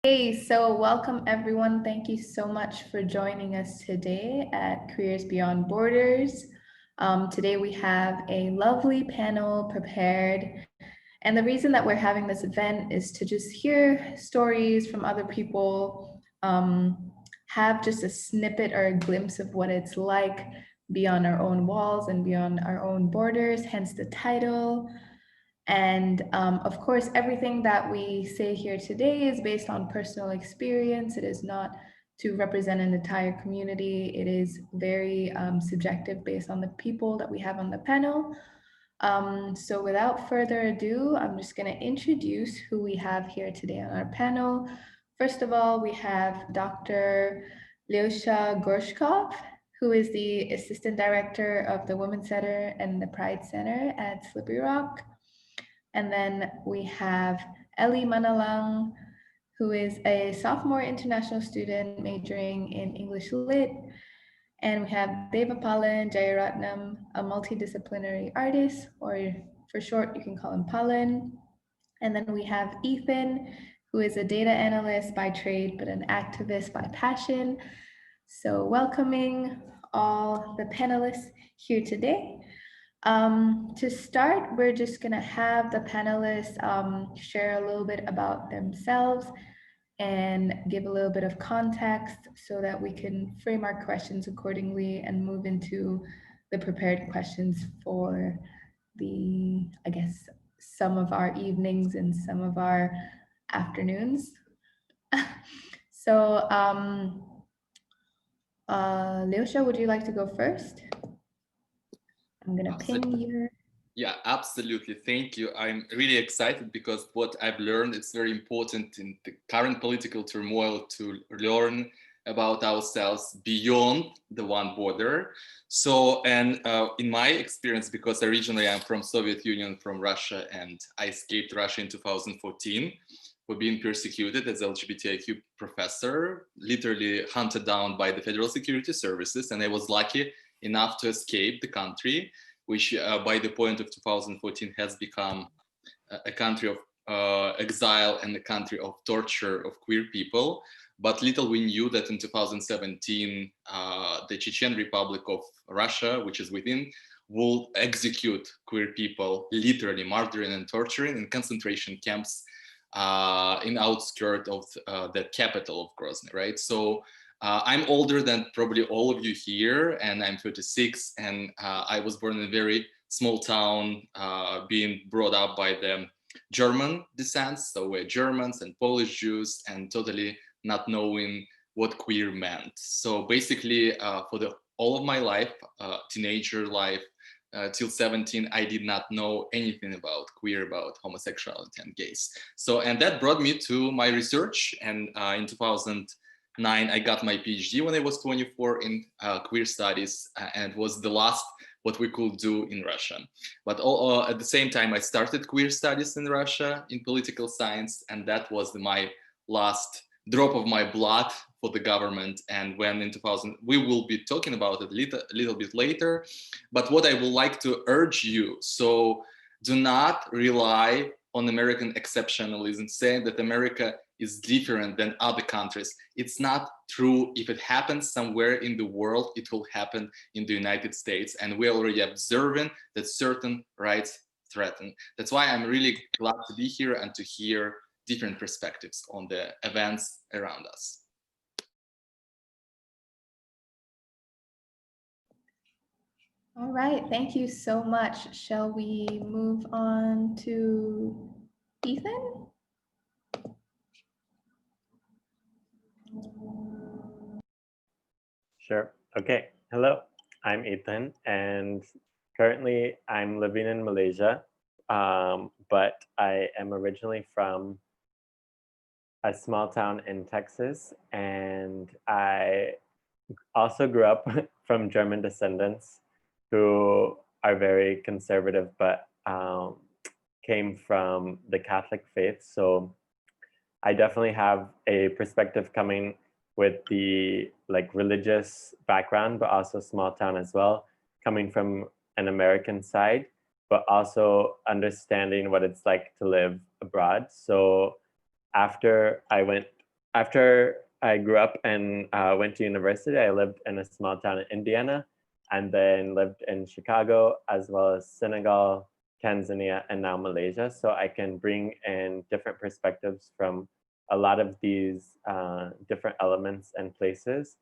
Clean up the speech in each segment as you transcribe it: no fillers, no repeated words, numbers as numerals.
Hey, so welcome everyone. Thank you so much for joining us today at Careers Beyond Borders. Today we have a lovely panel prepared. And the reason that we're having this event is to just hear stories from other people, have just a snippet or a glimpse of what it's like beyond our own walls and beyond our own borders, hence the title. And of course, everything that we say here today is based on personal experience. It is not to represent an entire community. It is very subjective based on the people that we have on the panel. So without further ado, I'm just going to introduce who we have here today on our panel. First of all, we have Dr. Lyosha Gorshkov, who is the Assistant Director of the Women's Center and the Pride Center at Slippery Rock. And then we have Ellie Manalang, who is a sophomore international student majoring in English Lit. And we have Theyvapaalan Jeyaratnam, a multidisciplinary artist, or for short, you can call him Palan. And then we have Ethan, who is a data analyst by trade, but an activist by passion. So welcoming all the panelists here today. To start, we're just gonna have the panelists share a little bit about themselves and give a little bit of context so that we can frame our questions accordingly and move into the prepared questions for the, I guess, some of our evenings and some of our afternoons. So, Lyosha, would you like to go first? I'm gonna pin your. Yeah, absolutely. Thank you. I'm really excited because what I've learned is very important in the current political turmoil to learn about ourselves beyond the one border. So, and in my experience, because originally I'm from Soviet Union, from Russia, and I escaped Russia in 2014 for being persecuted as LGBTIQ professor, literally hunted down by the Federal Security Services. And I was lucky enough to escape the country, which by the point of 2014 has become a country of exile and a country of torture of queer people. But little we knew that in 2017, the Chechen Republic of Russia, which is within, will execute queer people, literally murdering and torturing in concentration camps in outskirts of the capital of Grozny, right? So I'm older than probably all of you here, and I'm 36, and I was born in a very small town, being brought up by the German descent, so we're Germans and Polish Jews, and totally not knowing what queer meant. So basically, for all of my life, teenager life, till 17, I did not know anything about queer, about homosexuality and gays. So, and that brought me to my research, and in 2009, I got my PhD when I was 24 in queer studies, and it was the last what we could do in Russia. But at the same time, I started queer studies in Russia in political science, and that was my last drop of my blood for the government. And when in 2000, we will be talking about it a little bit later. But what I would like to urge you, so do not rely on American exceptionalism, saying that America is different than other countries. It's not true. If it happens somewhere in the world, it will happen in the United States. And we're already observing that certain rights threatened. That's why I'm really glad to be here and to hear different perspectives on the events around us. All right, thank you so much. Shall we move on to Ethan? Sure. Okay. Hello, I'm Ethan, and currently I'm living in Malaysia, but I am originally from a small town in Texas, and I also grew up from German descendants who are very conservative, but came from the Catholic faith. So I definitely have a perspective coming with the religious background, but also small town as well, coming from an American side, but also understanding what it's like to live abroad. So after I went after I grew up and went to university, I lived in a small town in Indiana, and then lived in Chicago, as well as Senegal, Tanzania, and now Malaysia. So I can bring in different perspectives from a lot of these different elements and places.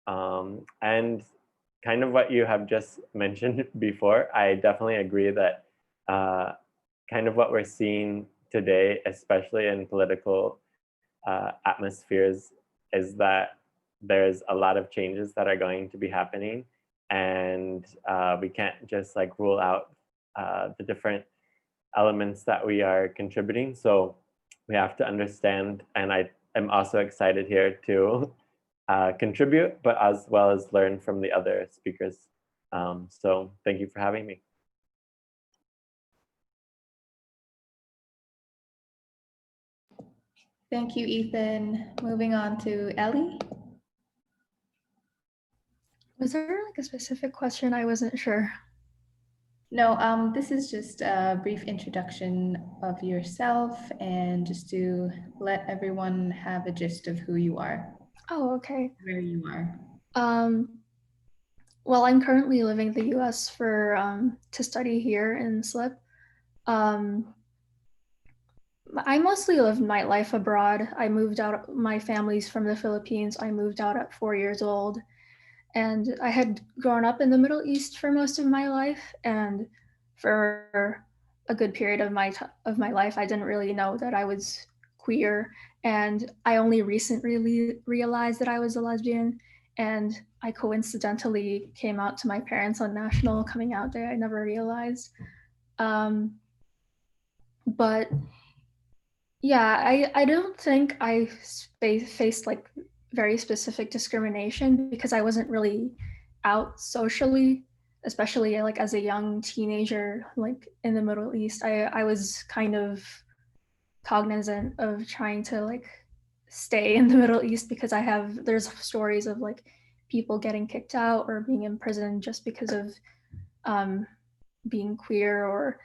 And kind of what you have just mentioned before, I definitely agree that kind of what we're seeing today, especially in political atmospheres, is that there's a lot of changes that are going to be happening, and we can't just like rule out the different elements that we are contributing. So we have to understand, and I am also excited here to contribute, but as well as learn from the other speakers. So thank you for having me. Thank you, Ethan. Moving on to Ellie. Was there like a specific question? I wasn't sure. No, this is just a brief introduction of yourself and just to let everyone have a gist of who you are. Oh, okay. Where you are. Well, I'm currently living in the US for to study here in SLIP. I mostly lived my life abroad. I moved out, my family's from the Philippines. I moved out at 4 years old. And I had grown up in the Middle East for most of my life. And for a good period of my life, I didn't really know that I was queer. And I only recently realized that I was a lesbian. And I coincidentally came out to my parents on National Coming Out Day. I never realized. But yeah, I don't think I faced like very specific discrimination because I wasn't really out socially, especially like as a young teenager, like in the Middle East. I was kind of cognizant of trying to like stay in the Middle East because there's stories of like people getting kicked out or being imprisoned just because of being queer or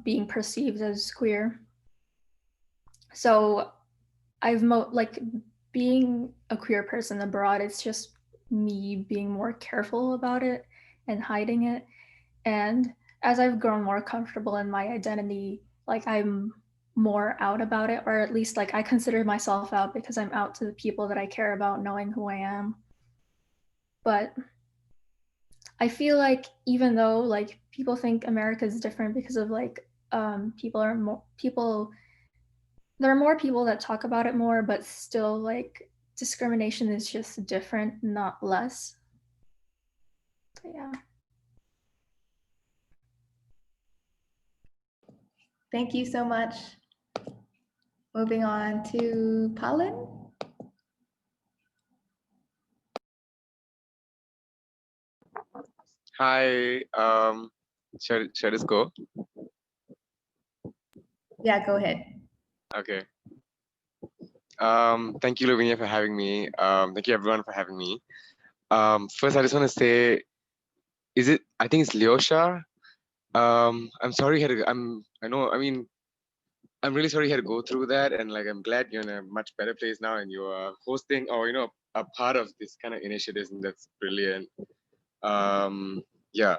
being perceived as queer. So I've like being a queer person abroad, it's just me being more careful about it and hiding it. And as I've grown more comfortable in my identity, like I'm more out about it, or at least like I consider myself out because I'm out to the people that I care about knowing who I am. But I feel like even though like people think America is different because of like there are more people that talk about it more, but still like discrimination is just different, not less. So, yeah. Thank you so much. Moving on to Palin. Hi, should I just go? Yeah, go ahead. Okay. Thank you, Lavinia, for having me. Thank you, everyone, for having me. First, I just want to say, I think it's Lyosha. I'm sorry I'm really sorry you had to go through that, and like, I'm glad you're in a much better place now, and you are hosting or, a part of this kind of initiatives, and that's brilliant. Yeah.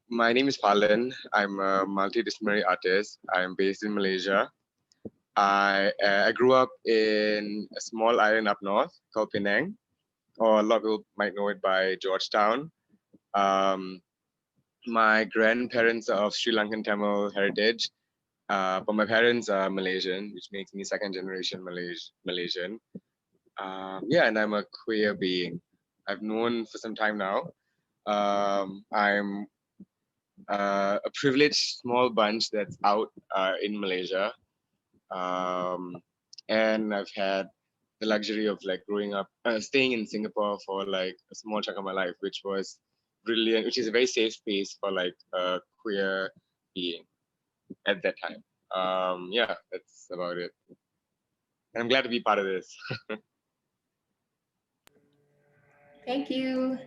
My name is Palan. I'm a multidisciplinary artist. I'm based in Malaysia. I grew up in a small island up north called Penang, or a lot of people might know it by Georgetown. My grandparents are of Sri Lankan Tamil heritage, but my parents are Malaysian, which makes me second generation Malaysian. Yeah, and I'm a queer being. I've known for some time now. I'm a privileged small bunch that's out in Malaysia. And I've had the luxury of like growing up, staying in Singapore for like a small chunk of my life, which was brilliant, which is a very safe space for like a queer being at that time. Yeah, that's about it. And I'm glad to be part of this. Thank you.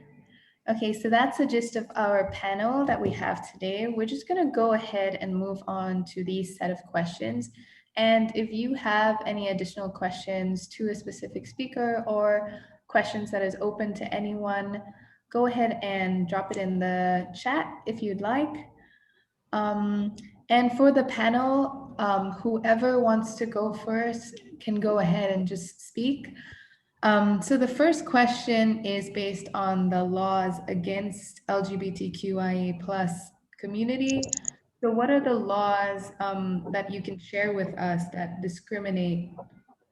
Okay, so that's the gist of our panel that we have today. We're just going to go ahead and move on to these set of questions. And if you have any additional questions to a specific speaker or questions that is open to anyone, go ahead and drop it in the chat if you'd like. And for the panel, whoever wants to go first can go ahead and just speak. So the first question is based on the laws against LGBTQIA+ community. So what are the laws that you can share with us that discriminate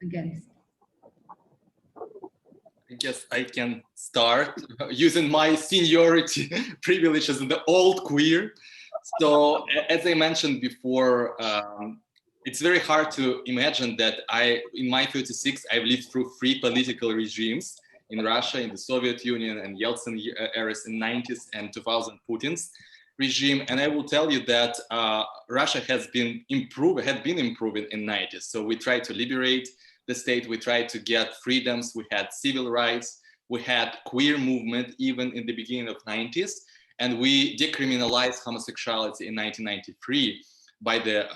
against? I guess I can start using my seniority privilege as the old queer. So as I mentioned before, it's very hard to imagine that in my 36, I've lived through 3 political regimes in Russia, in the Soviet Union, and Yeltsin eras in 90s and 2000 Putin's regime. And I will tell you that Russia had been improving in 90s. So we tried to liberate the state, we tried to get freedoms, we had civil rights, we had queer movement even in the beginning of 90s. And we decriminalized homosexuality in 1993 by the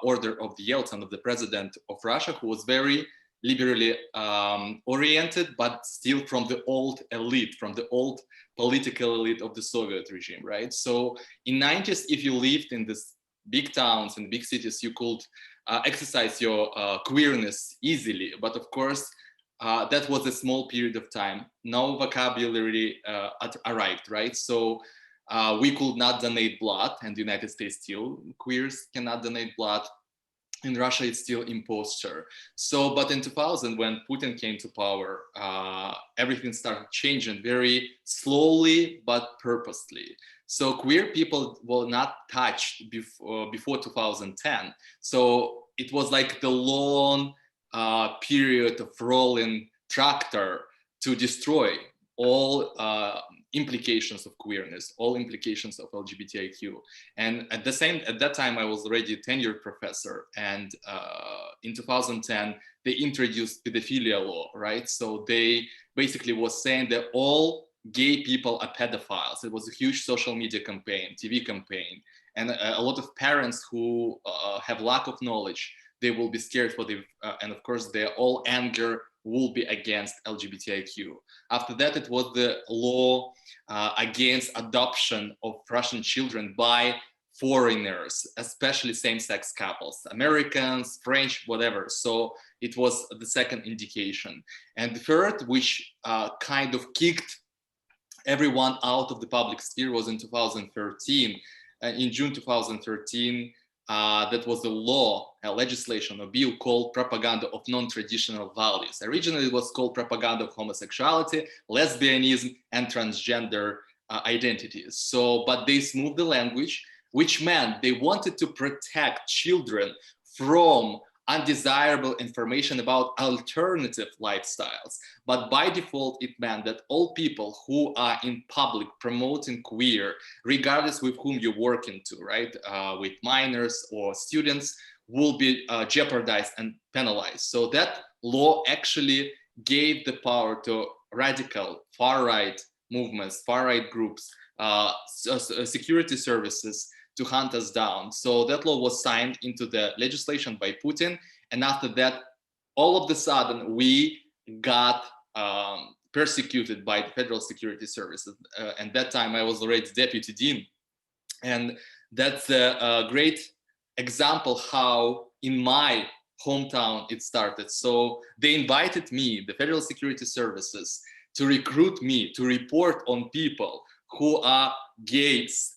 order of the Yeltsin, of the president of Russia, who was very liberally oriented, but still from the old elite, from the old political elite of the Soviet regime, right? So in 90s, if you lived in these big towns and big cities, you could exercise your queerness easily. But of course, that was a small period of time. No vocabulary arrived, right? So we could not donate blood, and the United States still, queers cannot donate blood. In Russia, it's still imposture. So, but in 2000, when Putin came to power, everything started changing very slowly, but purposely. So queer people were not touched before 2010. So it was like the long period of rolling tractor to destroy all implications of queerness, all implications of LGBTIQ. And at that time, I was already a tenured professor. And in 2010, they introduced pedophilia law, right? So they basically was saying that all gay people are pedophiles. It was a huge social media campaign, TV campaign. And a lot of parents who have lack of knowledge, they will be scared for the, and of course, their all anger will be against LGBTIQ. After that, it was the law against adoption of Russian children by foreigners, especially same-sex couples, Americans, French, whatever. So it was the second indication. And the third, which kind of kicked everyone out of the public sphere, was in 2013. In June 2013, that was a law, a legislation, a bill called Propaganda of Non-Traditional Values. Originally, it was called Propaganda of Homosexuality, Lesbianism, and Transgender Identities. So, but they smoothed the language, which meant they wanted to protect children from undesirable information about alternative lifestyles. But by default, it meant that all people who are in public promoting queer, regardless with whom you're working to, right, with minors or students, will be jeopardized and penalized. So that law actually gave the power to radical far-right movements, far-right groups, security services, to hunt us down. So that law was signed into the legislation by Putin. And after that, all of the sudden, we got persecuted by the Federal Security Services. And that time I was already deputy dean. And that's a great example how in my hometown it started. So they invited me, the Federal Security Services, to recruit me, to report on people who are gays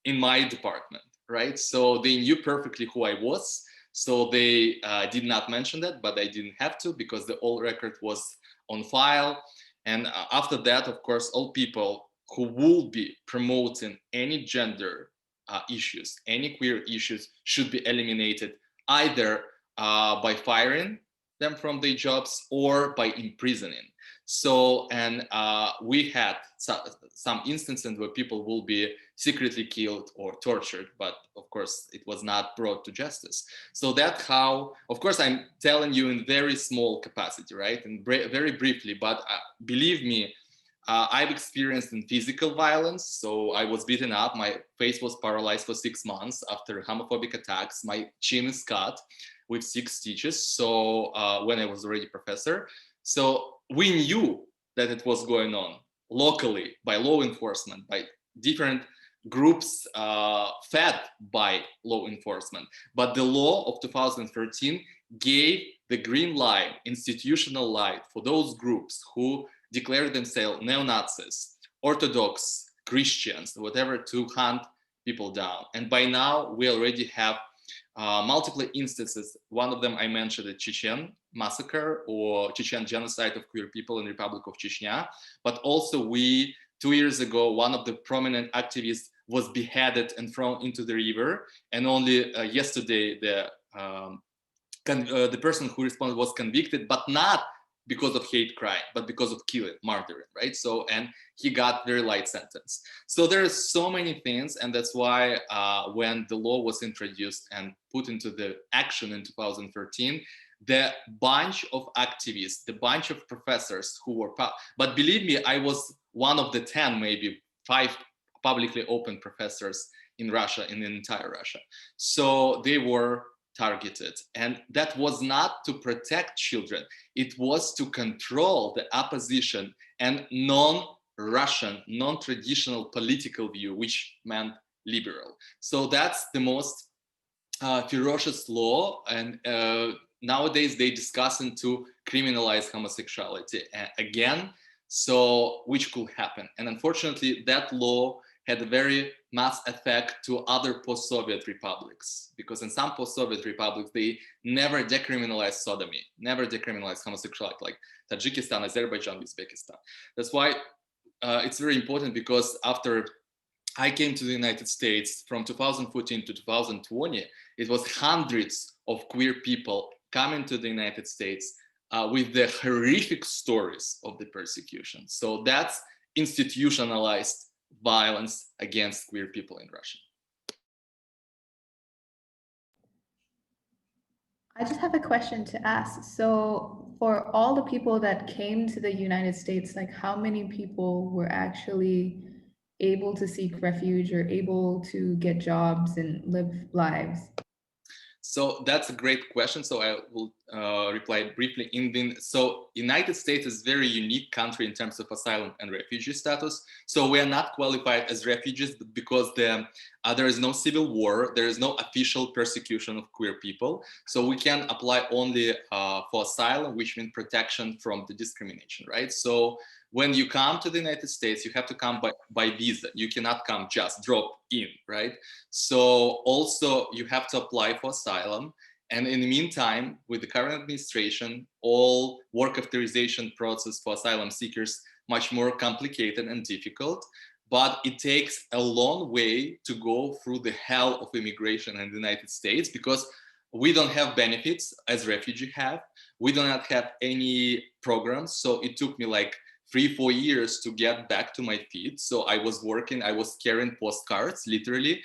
in my department, right? So they knew perfectly who I was. So they did not mention that, but I didn't have to because the old record was on file. And after that, of course, all people who will be promoting any gender issues, any queer issues should be eliminated either by firing them from their jobs or by imprisoning. So, and we had some instances where people will be secretly killed or tortured, but of course it was not brought to justice. So that's how, of course, I'm telling you in very small capacity, right? And very briefly, but believe me, I've experienced in physical violence. So I was beaten up, my face was paralyzed for 6 months after homophobic attacks, my chin is cut. with 6 teachers. So when I was already professor, so we knew that it was going on locally by law enforcement, by different groups fed by law enforcement. But the law of 2013 gave the green light, institutional light for those groups who declared themselves neo-Nazis, Orthodox Christians, whatever, to hunt people down. And by now we already have multiple instances. One of them I mentioned, the Chechen massacre or Chechen genocide of queer people in the Republic of Chechnya. But also 2 years ago, one of the prominent activists was beheaded and thrown into the river. And only yesterday, the person who responded was convicted, but not because of hate crime, but because of killing, murdering, right? So, and he got very light sentence. So there are so many things, and that's why when the law was introduced and put into the action in 2013, the bunch of activists, the bunch of professors who were, but believe me, I was one of the 10, maybe 5 publicly open professors in Russia, in the entire Russia. So they were targeted, and that was not to protect children, it was to control the opposition and non-Russian, non-traditional political view, which meant liberal. So that's the most ferocious law, and nowadays they discussing to criminalize homosexuality again, so which could happen. And unfortunately that law had a very mass effect to other post-Soviet republics, because in some post-Soviet republics, they never decriminalized sodomy, never decriminalized homosexuality, like Tajikistan, Azerbaijan, Uzbekistan. That's why it's very important, because after I came to the United States from 2014 to 2020, it was hundreds of queer people coming to the United States with the horrific stories of the persecution. So that's institutionalized violence against queer people in Russia. I just have a question to ask. So for all the people that came to the United States, like how many people were actually able to seek refuge or able to get jobs and live lives? So that's a great question. So I will reply briefly. So United States is a very unique country in terms of asylum and refugee status. So we are not qualified as refugees because there is no civil war, there is no official persecution of queer people. So we can apply only for asylum, which means protection from the discrimination, right? So when you come to the United States, you have to come by visa. You cannot come just drop in, right? So also you have to apply for asylum. And in the meantime, with the current administration, all work authorization process for asylum seekers much more complicated and difficult. But it takes a long way to go through the hell of immigration in the United States, because we don't have benefits as refugees have. We do not have any programs. So it took me like 3-4 years to get back to my feet. So I was working, I was carrying postcards, literally,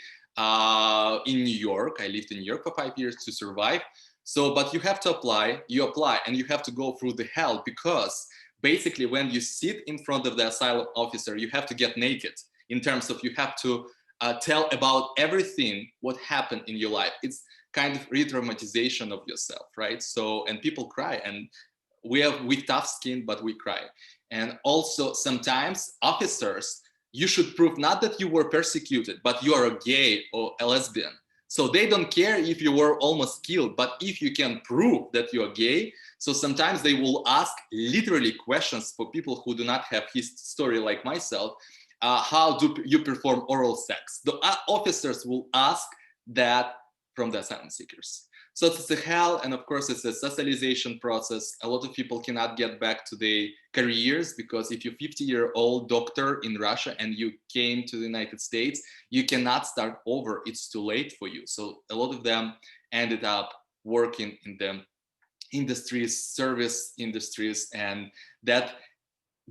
in New York. I lived in New York for 5 years to survive. So, but you have to apply, and you have to go through the hell, because basically when you sit in front of the asylum officer, you have to get naked, in terms of you have to tell about everything, what happened in your life. It's kind of re-traumatization of yourself, right? So, and people cry, and we tough skin, but we cry. And also sometimes officers, you should prove not that you were persecuted, but you are a gay or a lesbian. So they don't care if you were almost killed, but if you can prove that you are gay, so sometimes they will ask literally questions for people who do not have his story like myself. How do you perform oral sex? The officers will ask that from the asylum seekers. So it's a hell, and of course it's a socialization process. A lot of people cannot get back to their careers, because if you're a 50-year-old doctor in Russia and you came to the United States, you cannot start over, it's too late for you. So a lot of them ended up working in the industries, service industries, and that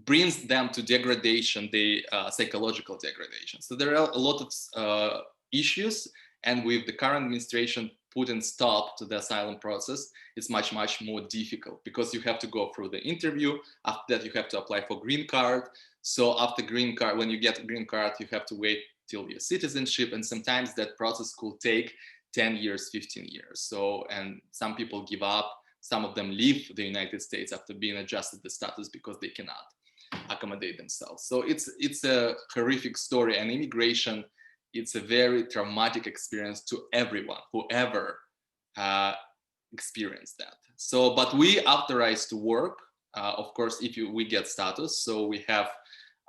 brings them to degradation, the psychological degradation. So there are a lot of issues, and with the current administration putting stop to the asylum process, it's much more difficult, because you have to go through the interview. After that, you have to apply for green card. So after green card, when you get a green card, you have to wait till your citizenship, and sometimes that process could take 10 years, 15 years. So, and some people give up. Some of them leave the United States after being adjusted the status because they cannot accommodate themselves. So it's a horrific story, and immigration, it's a very traumatic experience to everyone, whoever experienced that. So, but we authorized to work, of course, if we get status. So we have,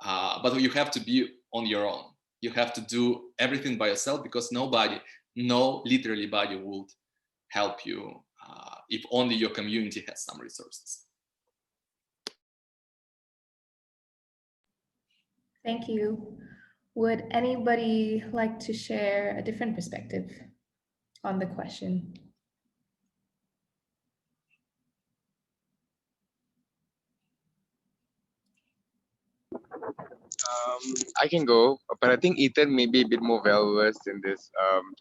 but you have to be on your own. You have to do everything by yourself, because nobody, no literally body would help you if only your community has some resources. Thank you. Would anybody like to share a different perspective on the question? I can go, but I think Ethan may be a bit more well versed in this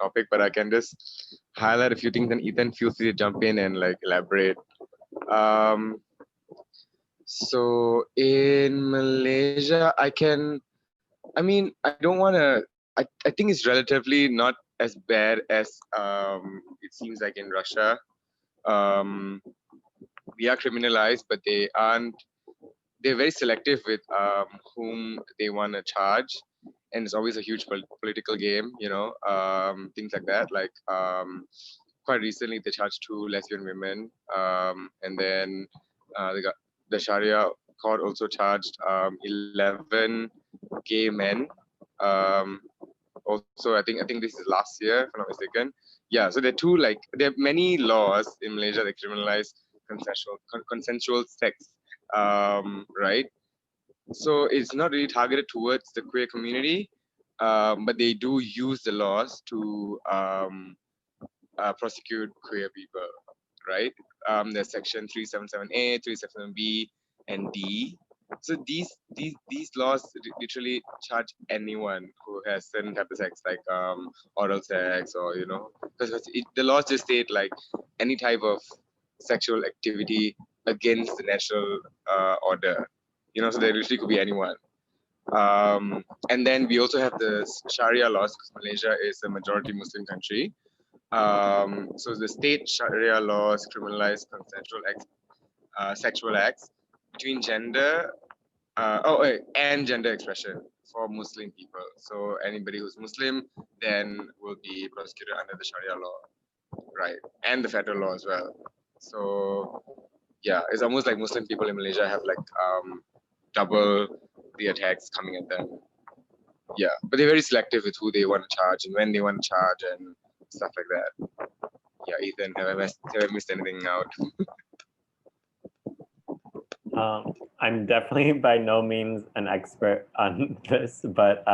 topic. But I can just highlight a few things, and Ethan, feel free to jump in and like elaborate. So in Malaysia, I mean, I don't want to. I think it's relatively not as bad as it seems like in Russia. We are criminalized, but they aren't. They're very selective with whom they want to charge, and it's always a huge political game, you know, things like that. Like quite recently, they charged 2 lesbian women, and then they got the Sharia court also charged 11 gay men. Also, I think this is last year, if I'm not mistaken. Yeah, so there are two, like there are many laws in Malaysia that criminalize consensual sex, right? So it's not really targeted towards the queer community, but they do use the laws to prosecute queer people, right? There's section 377A, 377B, and D. So these laws literally charge anyone who has certain type of sex, like oral sex, or you know, because the laws just state like any type of sexual activity against the natural order, you know. So they literally could be anyone. And then we also have the Sharia laws, because Malaysia is a majority Muslim country. So the state Sharia laws criminalize consensual sexual acts between gender and gender expression for Muslim people. So anybody who's Muslim then will be prosecuted under the Sharia law, right? And the federal law as well. So yeah, it's almost like Muslim people in Malaysia have like double the attacks coming at them. Yeah, but they're very selective with who they want to charge and when they want to charge and stuff like that. Yeah, Ethan, have I missed anything out? I'm definitely by no means an expert on this, but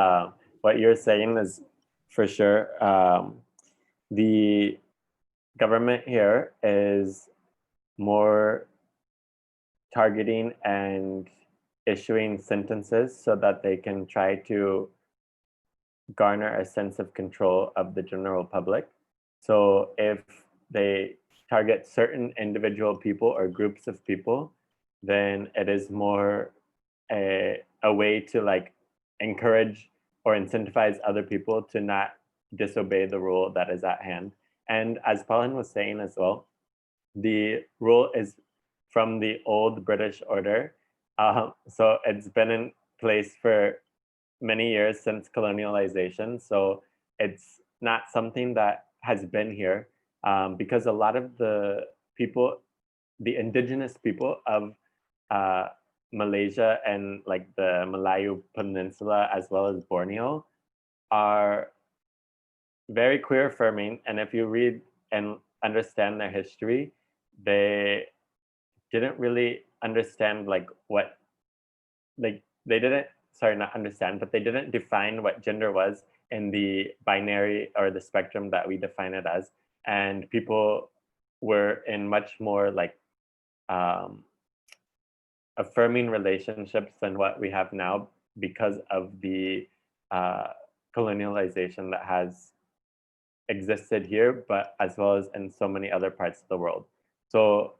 what you're saying is for sure. The government here is more targeting and issuing sentences so that they can try to garner a sense of control of the general public. So if they target certain individual people or groups of people, then it is more a way to like encourage or incentivize other people to not disobey the rule that is at hand. And as Pauline was saying as well, the rule is from the old British order. So it's been in place for many years since colonialization. So it's not something that has been here because a lot of the people, the indigenous people of Malaysia and like the Malayu Peninsula as well as Borneo are very queer affirming. And if you read and understand their history, they didn't really understand like what, like they didn't, sorry, not understand, but they didn't define what gender was in the binary or the spectrum that we define it as. And people were in much more like affirming relationships than what we have now because of the colonialization that has existed here, but as well as in so many other parts of the world. So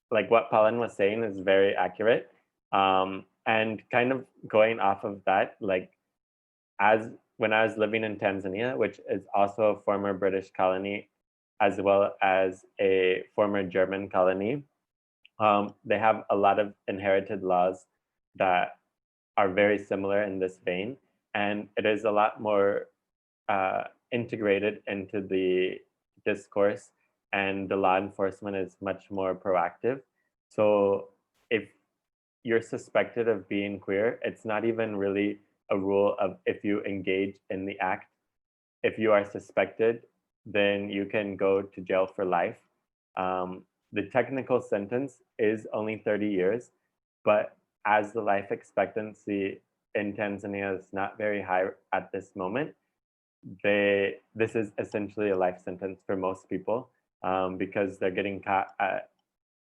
like what Pauline was saying is very accurate. And kind of going off of that, like as when I was living in Tanzania, which is also a former British colony as well as a former German colony. They have a lot of inherited laws that are very similar in this vein, and it is a lot more integrated into the discourse, and the law enforcement is much more proactive. So if you're suspected of being queer, it's not even really a rule of if you engage in the act. If you are suspected, then you can go to jail for life. The technical sentence is only 30 years, but as the life expectancy in Tanzania is not very high at this moment, this is essentially a life sentence for most people, because they're getting caught at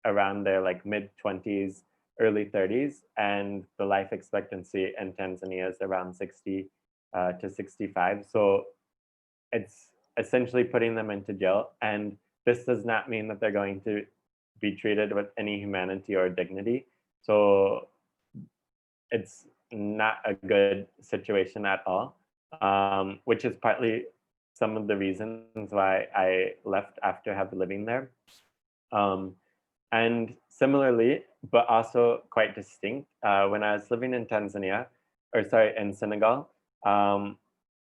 around their like mid-20s, early 30s, and the life expectancy in Tanzania is around 60 to 65. So it's essentially putting them into jail, and this does not mean that they're going to be treated with any humanity or dignity. So it's not a good situation at all, which is partly some of the reasons why I left after living there. And similarly, but also quite distinct, when I was living in Tanzania, in Senegal,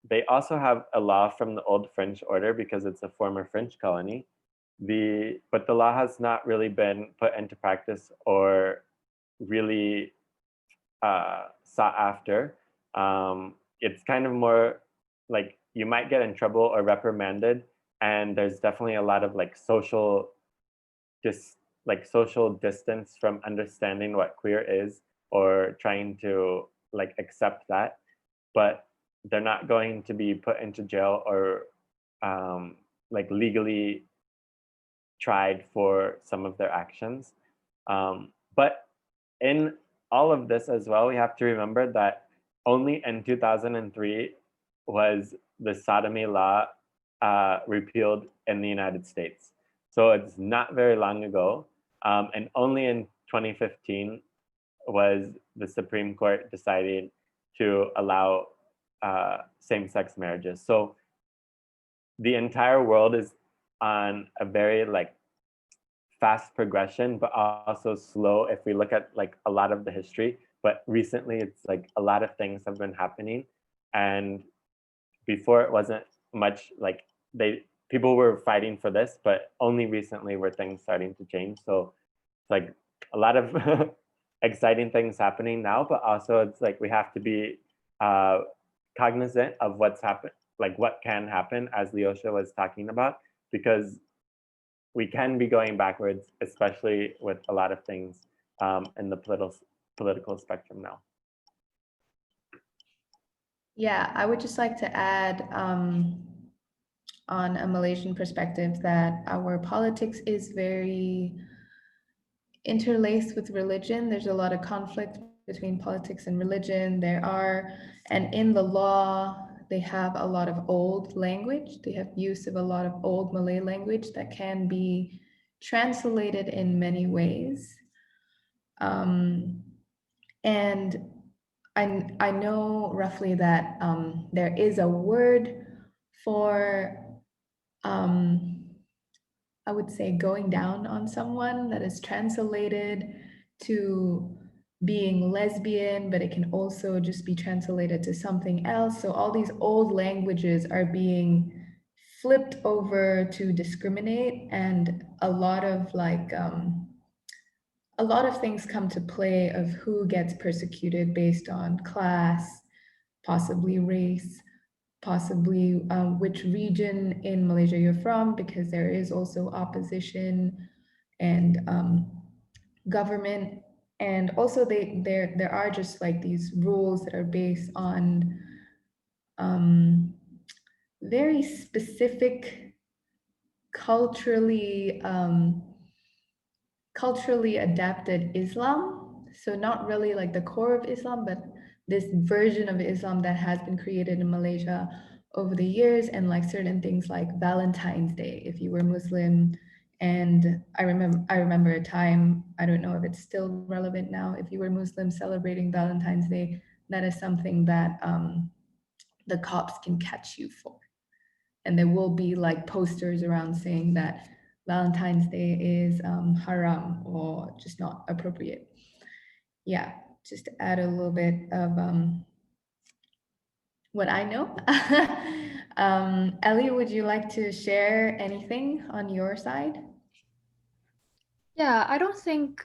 they also have a law from the old French order because it's a former French colony. But the law has not really been put into practice or really sought after. It's kind of more like you might get in trouble or reprimanded, and there's definitely a lot of like social distance from understanding what queer is or trying to like accept that, but they're not going to be put into jail or like legally tried for some of their actions. But in all of this as well, we have to remember that only in 2003 was the sodomy law repealed in the United States. So it's not very long ago. And only in 2015 was the Supreme Court deciding to allow same-sex marriages. So the entire world is on a very like fast progression, but also slow if we look at like a lot of the history. But recently it's like a lot of things have been happening, and before it wasn't much like people were fighting for this, but only recently were things starting to change. So it's like a lot of exciting things happening now, but also it's like we have to be cognizant of what's happened, like what can happen, as Leosha was talking about, because we can be going backwards, especially with a lot of things in the political spectrum now. Yeah, I would just like to add on a Malaysian perspective that our politics is very interlaced with religion. There's a lot of conflict between politics and religion. And in the law, they have a lot of old language. They have use of a lot of old Malay language that can be translated in many ways. And I know roughly that there is a word for, I would say, going down on someone that is translated to being lesbian, but it can also just be translated to something else. So all these old languages are being flipped over to discriminate, and a lot of things come to play of who gets persecuted based on class, possibly race, possibly which region in Malaysia you're from, because there is also opposition and government. And also there are just like these rules that are based on very specific culturally adapted Islam. So not really like the core of Islam, but this version of Islam that has been created in Malaysia over the years, and like certain things like Valentine's Day, if you were Muslim. And I remember a time, I don't know if it's still relevant now, if you were Muslim celebrating Valentine's Day, that is something that the cops can catch you for. and there will be like posters around saying that Valentine's Day is haram or just not appropriate. Yeah, just to add a little bit of what I know. Ellie, would you like to share anything on your side? Yeah, I don't think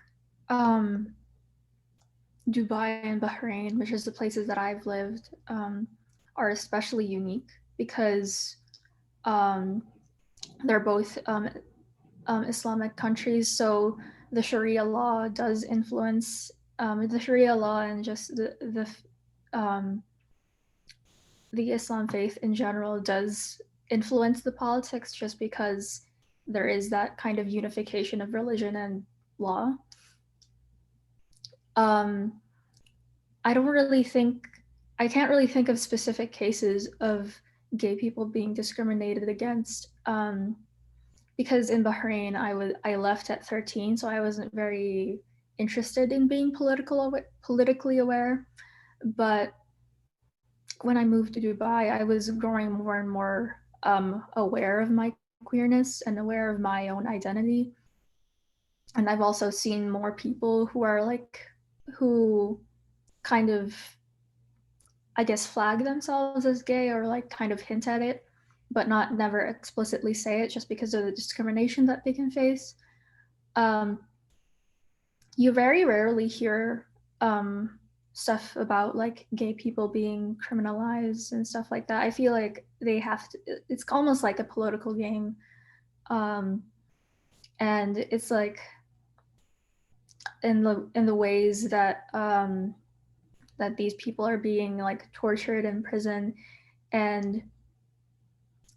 Dubai and Bahrain, which is the places that I've lived, are especially unique because they're both Islamic countries. So the Sharia law does influence the Sharia law and just the Islam faith in general does influence the politics just because there is that kind of unification of religion and law. I can't really think of specific cases of gay people being discriminated against because in Bahrain I left at 13, so I wasn't very interested in being politically aware. But when I moved to Dubai, I was growing more and more aware of my queerness and aware of my own identity. And I've also seen more people who kind of, I guess, flag themselves as gay or like kind of hint at it, but never explicitly say it just because of the discrimination that they can face. You very rarely hear stuff about like gay people being criminalized and stuff like that. I feel like they have to, it's almost like a political game. And it's like in the ways that that these people are being like tortured in prison, and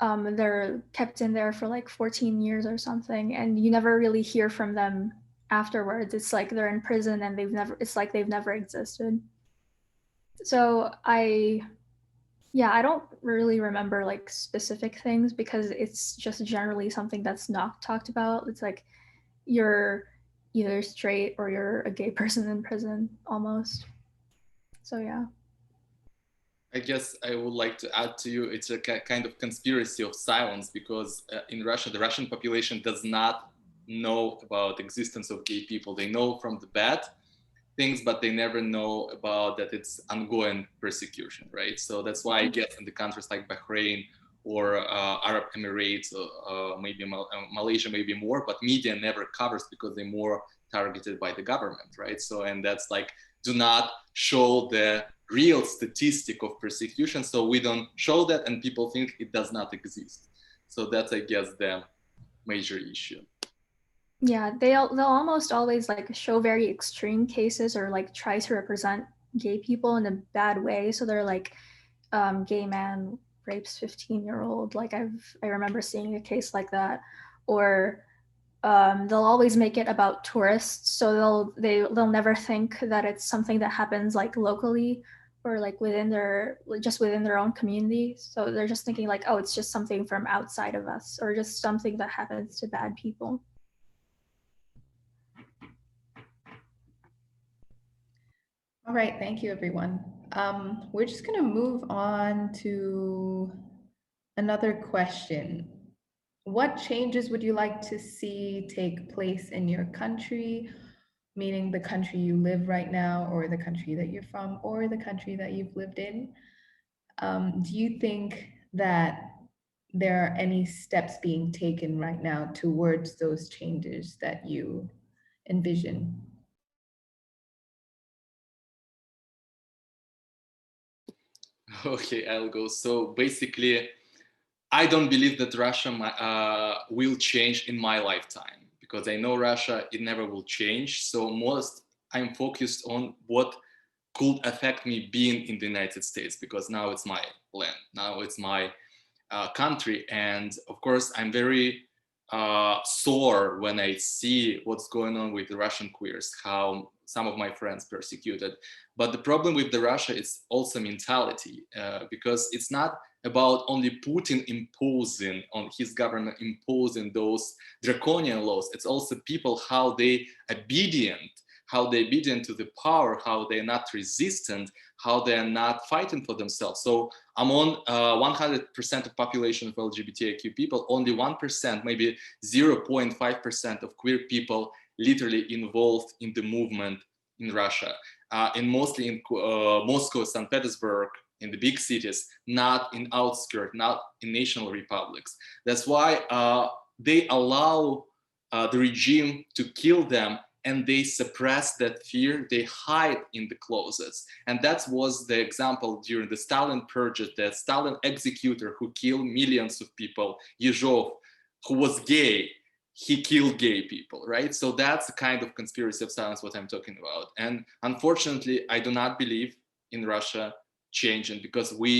they're kept in there for like 14 years or something, and you never really hear from them afterwards. It's like they're in prison and it's like they've never existed. So I don't really remember like specific things because it's just generally something that's not talked about. It's like you're either straight or you're a gay person in prison almost. So yeah. I guess I would like to add to you, it's a kind of conspiracy of silence, because in Russia, the Russian population does not know about the existence of gay people. They know from the bad things, but they never know about that it's ongoing persecution, right? So that's why I guess in the countries like Bahrain or Arab Emirates, maybe Malaysia, maybe more, but media never covers because they're more targeted by the government, right? So, and that's like, do not show the real statistic of persecution, so we don't show that and people think it does not exist. So that's, I guess, the major issue. Yeah, they'll almost always like show very extreme cases or like try to represent gay people in a bad way. So they're like, gay man rapes 15-year-old. Like I remember seeing a case like that. Or they'll always make it about tourists. So they'll never think that it's something that happens like locally or like within their own community. So they're just thinking like, oh, it's just something from outside of us or just something that happens to bad people. All right, thank you, everyone. We're just going to move on to another question. What changes would you like to see take place in your country, meaning the country you live right now, or the country that you're from, or the country that you've lived in? Do you think that there are any steps being taken right now towards those changes that you envision? Okay, I'll go. So basically, I don't believe that Russia will change in my lifetime, because I know Russia, it never will change. So most I'm focused on what could affect me being in the United States, because now it's my land, now it's my country. And of course, I'm very sore when I see what's going on with the Russian queers, how some of my friends persecuted. But the problem with the Russia is also mentality, because it's not about only Putin imposing on his government, imposing those draconian laws. It's also people, how they obedient, how they're obedient to the power, how they're not resistant, how they're not fighting for themselves. So among 100% of population of LGBTIQ people, only 1%, maybe 0.5% of queer people literally involved in the movement in Russia, and mostly in Moscow, St. Petersburg, in the big cities, not in outskirts, not in national republics. That's why they allow the regime to kill them, and they suppress that fear. They hide in the closets. And that was the example during the Stalin purges, the Stalin executor who killed millions of people, Yezhov, who was gay. He killed gay people, right? So that's the kind of conspiracy of silence what I'm talking about. And unfortunately, I do not believe in Russia changing, because we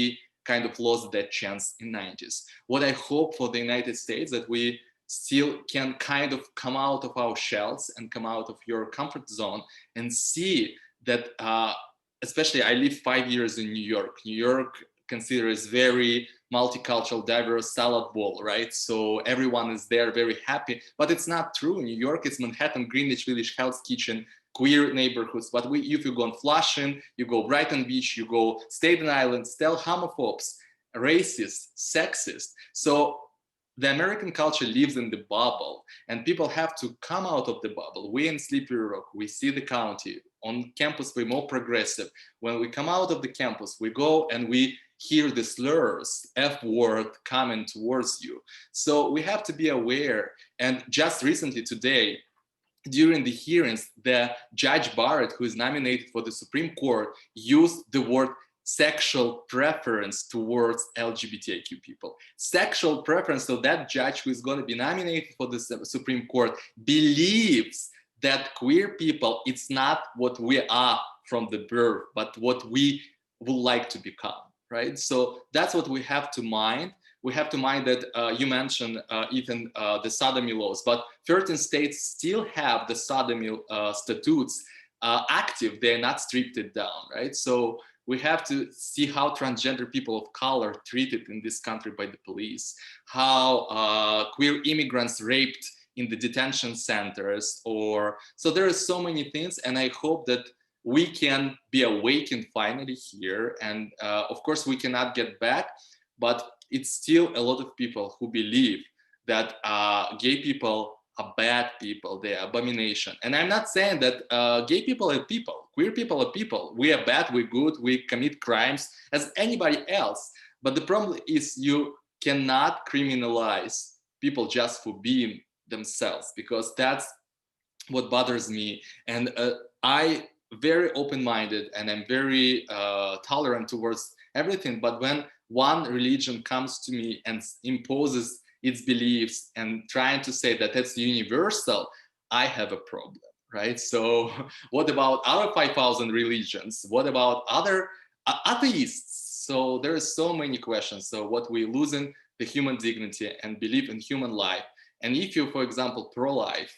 kind of lost that chance in 90s. What I hope for the United States, that we still can kind of come out of our shells and come out of your comfort zone and see that, especially I lived 5 years in New York. New York considers very multicultural, diverse salad bowl, right? So everyone is there very happy, but it's not true. New York is Manhattan, Greenwich Village, Hell's Kitchen, queer neighborhoods. But if you go on Flushing, you go Brighton Beach, you go Staten Island, still homophobes, racist, sexist. So the American culture lives in the bubble, and people have to come out of the bubble. We in Slippery Rock, we see the county. On campus, we're more progressive. When we come out of the campus, we go and we hear the slurs, F word coming towards you. So we have to be aware. And just recently today, during the hearings, the Judge Barrett, who is nominated for the Supreme Court, used the word sexual preference towards LGBTIQ people. Sexual preference, so that judge who is going to be nominated for the Supreme Court believes that queer people, it's not what we are from the birth, but what we would like to become, right? So that's what we have to mind. We have to mind that you mentioned even the sodomy laws, but 13 states still have the sodomy statutes active. They're not stripped it down, right? So we have to see how transgender people of color treated in this country by the police, how queer immigrants raped in the detention centers, or so there are so many things, and I hope that we can be awakened finally here. And of course, we cannot get back, but it's still a lot of people who believe that gay people are bad people, they are abomination. And I'm not saying that gay people are people, queer people are people. We are bad, we're good, we commit crimes as anybody else. But the problem is you cannot criminalize people just for being themselves, because that's what bothers me. And I very open-minded, and I'm very tolerant towards everything. But when one religion comes to me and imposes its beliefs and trying to say that that's universal, I have a problem, right? So what about other 5,000 religions? What about other atheists? So there are so many questions. So what we losing the human dignity and belief in human life. And if you, for example, pro-life,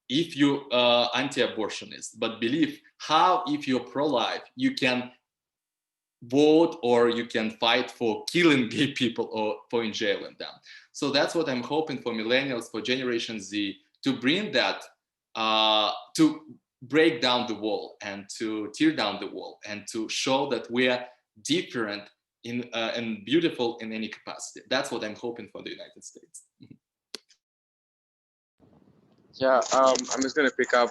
if you anti-abortionist, but believe how, if you're pro-life, you can vote or you can fight for killing gay people or for jailing them. So that's what I'm hoping for millennials, for Generation Z, to bring that, to break down the wall and to tear down the wall and to show that we are different in and beautiful in any capacity. That's what I'm hoping for the United States. Yeah, I'm just gonna pick up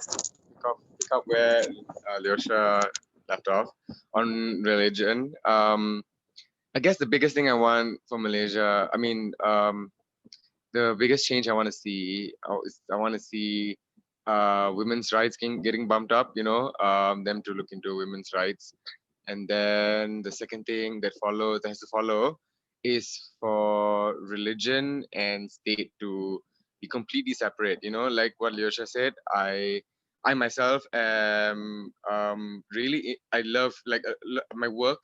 where Lyosha left off on religion. I guess the biggest thing I want for Malaysia, I mean, the biggest change I want to see is I want to see women's rights getting bumped up. You know, them to look into women's rights, and then the second thing that has to follow is for religion and state to be completely separate. You know, like what Lyosha said, I myself am really, I love, like, my work,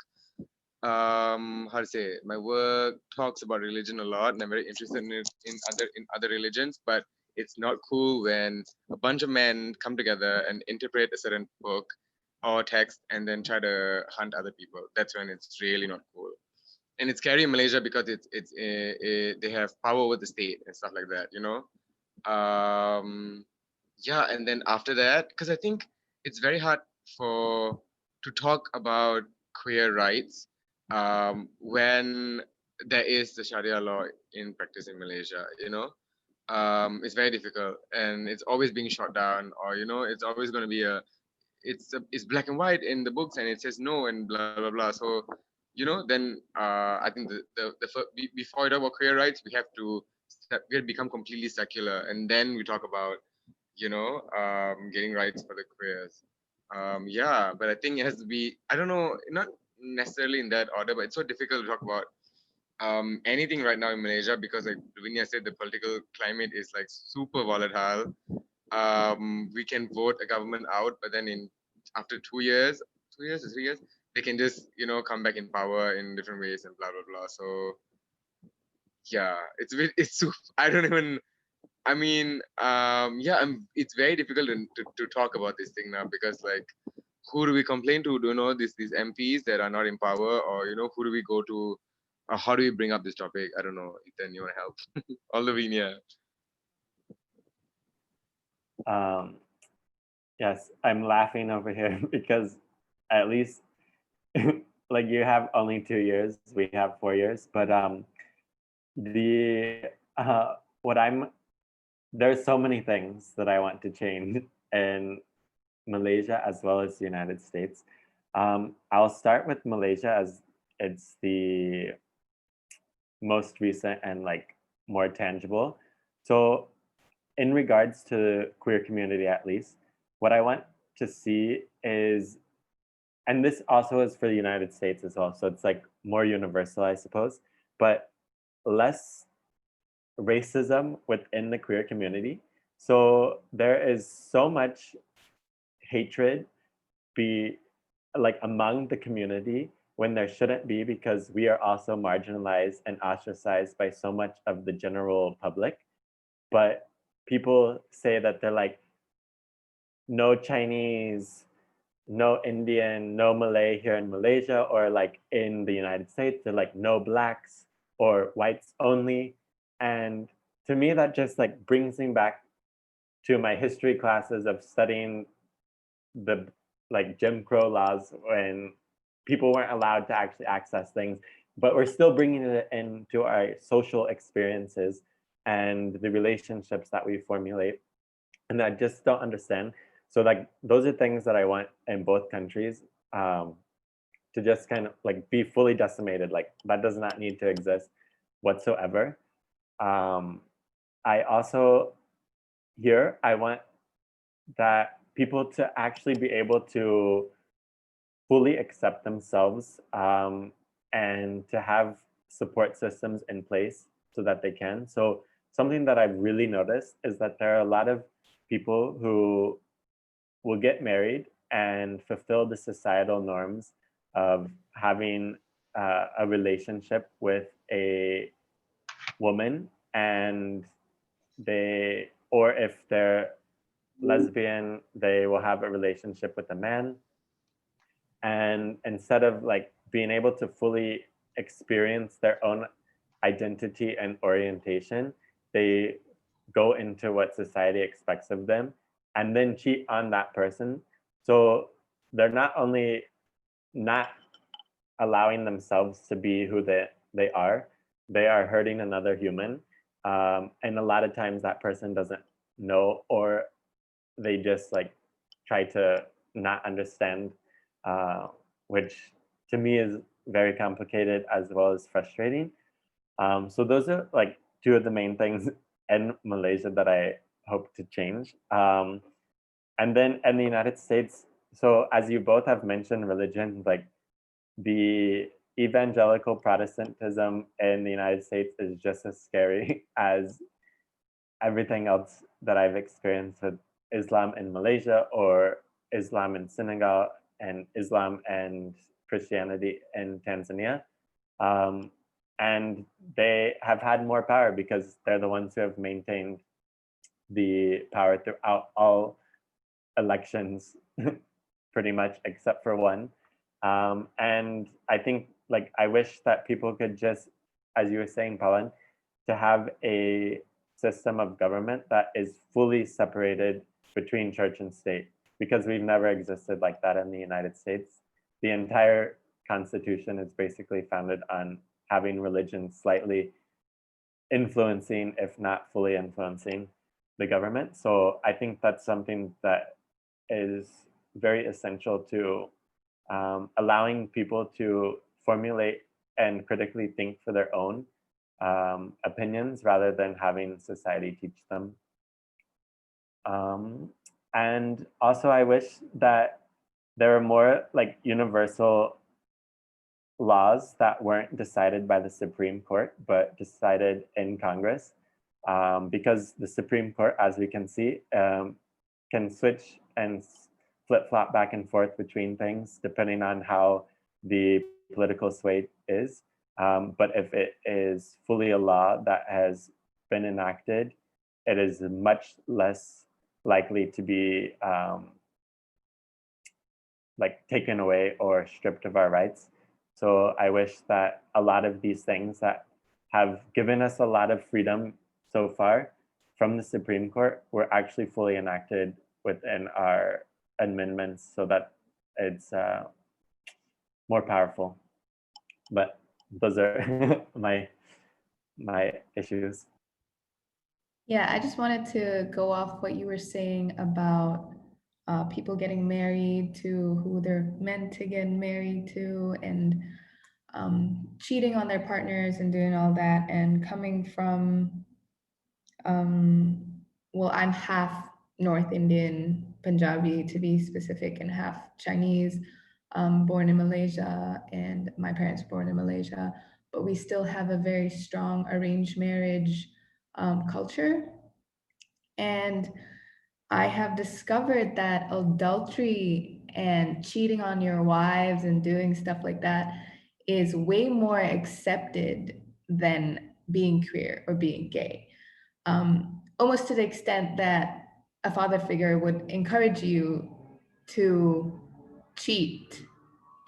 how to say it? My work talks about religion a lot, and I'm very interested in it, in other religions, but it's not cool when a bunch of men come together and interpret a certain book or text and then try to hunt other people. That's when it's really not cool. And it's scary in Malaysia because they have power over the state and stuff like that, you know. Yeah, and then after that, because I think it's very hard to talk about queer rights when there is the Sharia law in practice in Malaysia. It's very difficult, and it's always being shot down, or it's always going to be it's black and white in the books, and it says no, and blah blah blah. So then I think before we talk about queer rights, we have to become completely secular, and then we talk about getting rights for the queers. Yeah, but I think it has to be, I don't know, not necessarily in that order, but it's so difficult to talk about anything right now in Malaysia because, like Vinya said, the political climate is like super volatile. We can vote a government out, but then after 2 years, 2 years or 3 years, they can just come back in power in different ways and blah blah blah. So yeah, it's I don't even. I mean, yeah, it's very difficult to talk about this thing now because, like, who do we complain to? Do these MPs that are not in power, or who do we go to? Or how do we bring up this topic? I don't know. Ethan, you want to help? Olavinia. Yes, I'm laughing over here because at least like you have only 2 years, we have 4 years, but the what I'm there's so many things that I want to change in Malaysia as well as the United States. I'll start with Malaysia as it's the most recent and like more tangible. So in regards to queer community, at least, what I want to see is, and this also is for the United States as well, so it's like more universal, I suppose, but less racism within the queer community. So there is so much hatred among the community when there shouldn't be, because we are also marginalized and ostracized by so much of the general public. But people say that they're like, no Chinese, no Indian, no Malay here in Malaysia, or like in the United States, they're like no blacks or whites only. And to me, that just like brings me back to my history classes of studying the like Jim Crow laws when people weren't allowed to actually access things, but we're still bringing it into our social experiences and the relationships that we formulate. And I just don't understand. So like those are things that I want in both countries to just kind of like be fully decimated. Like that does not need to exist whatsoever. I also I want that people to actually be able to fully accept themselves and to have support systems in place so that they can. So something that I've really noticed is that there are a lot of people who will get married and fulfill the societal norms of having a relationship with a woman, and or if they're lesbian, they will have a relationship with a man. And instead of like being able to fully experience their own identity and orientation, they go into what society expects of them and then cheat on that person. So they're not only not allowing themselves to be who they are hurting another human. And a lot of times that person doesn't know, or they just like try to not understand, which to me is very complicated as well as frustrating. So those are like two of the main things in Malaysia that I hope to change. And then in the United States, so as you both have mentioned religion, like the evangelical Protestantism in the United States is just as scary as everything else that I've experienced with Islam in Malaysia or Islam in Senegal and Islam and Christianity in Tanzania. And they have had more power because they're the ones who have maintained the power throughout all elections, pretty much, except for one. And I think, like, I wish that people could just, as you were saying, Pawan, to have a system of government that is fully separated between church and state. because we've never existed like that in the United States. The entire Constitution is basically founded on having religion slightly influencing, if not fully influencing, the government. So I think that's something that is very essential to allowing people to formulate and critically think for their own opinions rather than having society teach them. And also I wish that there were more like universal laws that weren't decided by the Supreme Court, but decided in Congress. Because the Supreme Court, as we can see, can switch and flip-flop back and forth between things depending on how the political sway is. But if it is fully a law that has been enacted, it is much less likely to be like taken away or stripped of our rights. So I wish that a lot of these things that have given us a lot of freedom so far from the Supreme Court were actually fully enacted within our amendments so that it's more powerful. But those are my issues. Yeah, I just wanted to go off what you were saying about people getting married to who they're meant to get married to, and cheating on their partners and doing all that. And coming from, well, I'm half North Indian, Punjabi to be specific, and half Chinese, born in Malaysia, and my parents born in Malaysia. But we still have a very strong arranged marriage culture. And I have discovered that adultery and cheating on your wives and doing stuff like that is way more accepted than being queer or being gay. Almost to the extent that a father figure would encourage you to cheat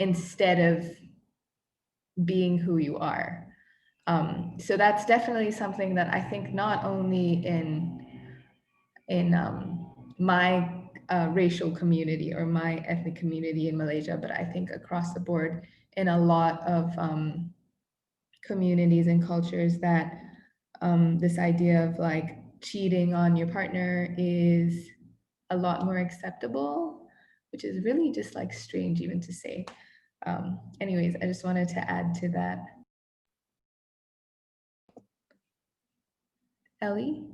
instead of being who you are. So that's definitely something that I think not only in my racial community or my ethnic community in Malaysia, but I think across the board in a lot of communities and cultures, that this idea of like cheating on your partner is a lot more acceptable, which is really just like strange even to say. Anyways, I just wanted to add to that. Ellie?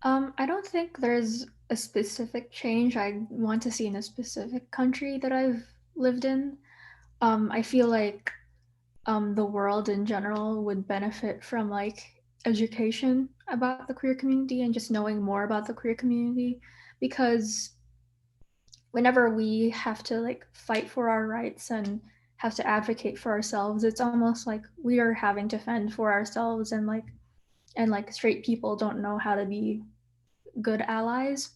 I don't think there's a specific change I want to see in a specific country that I've lived in. I feel like the world in general would benefit from like education about the queer community and just knowing more about the queer community, because whenever we have to like fight for our rights and have to advocate for ourselves, it's almost like we are having to fend for ourselves, and like straight people don't know how to be good allies.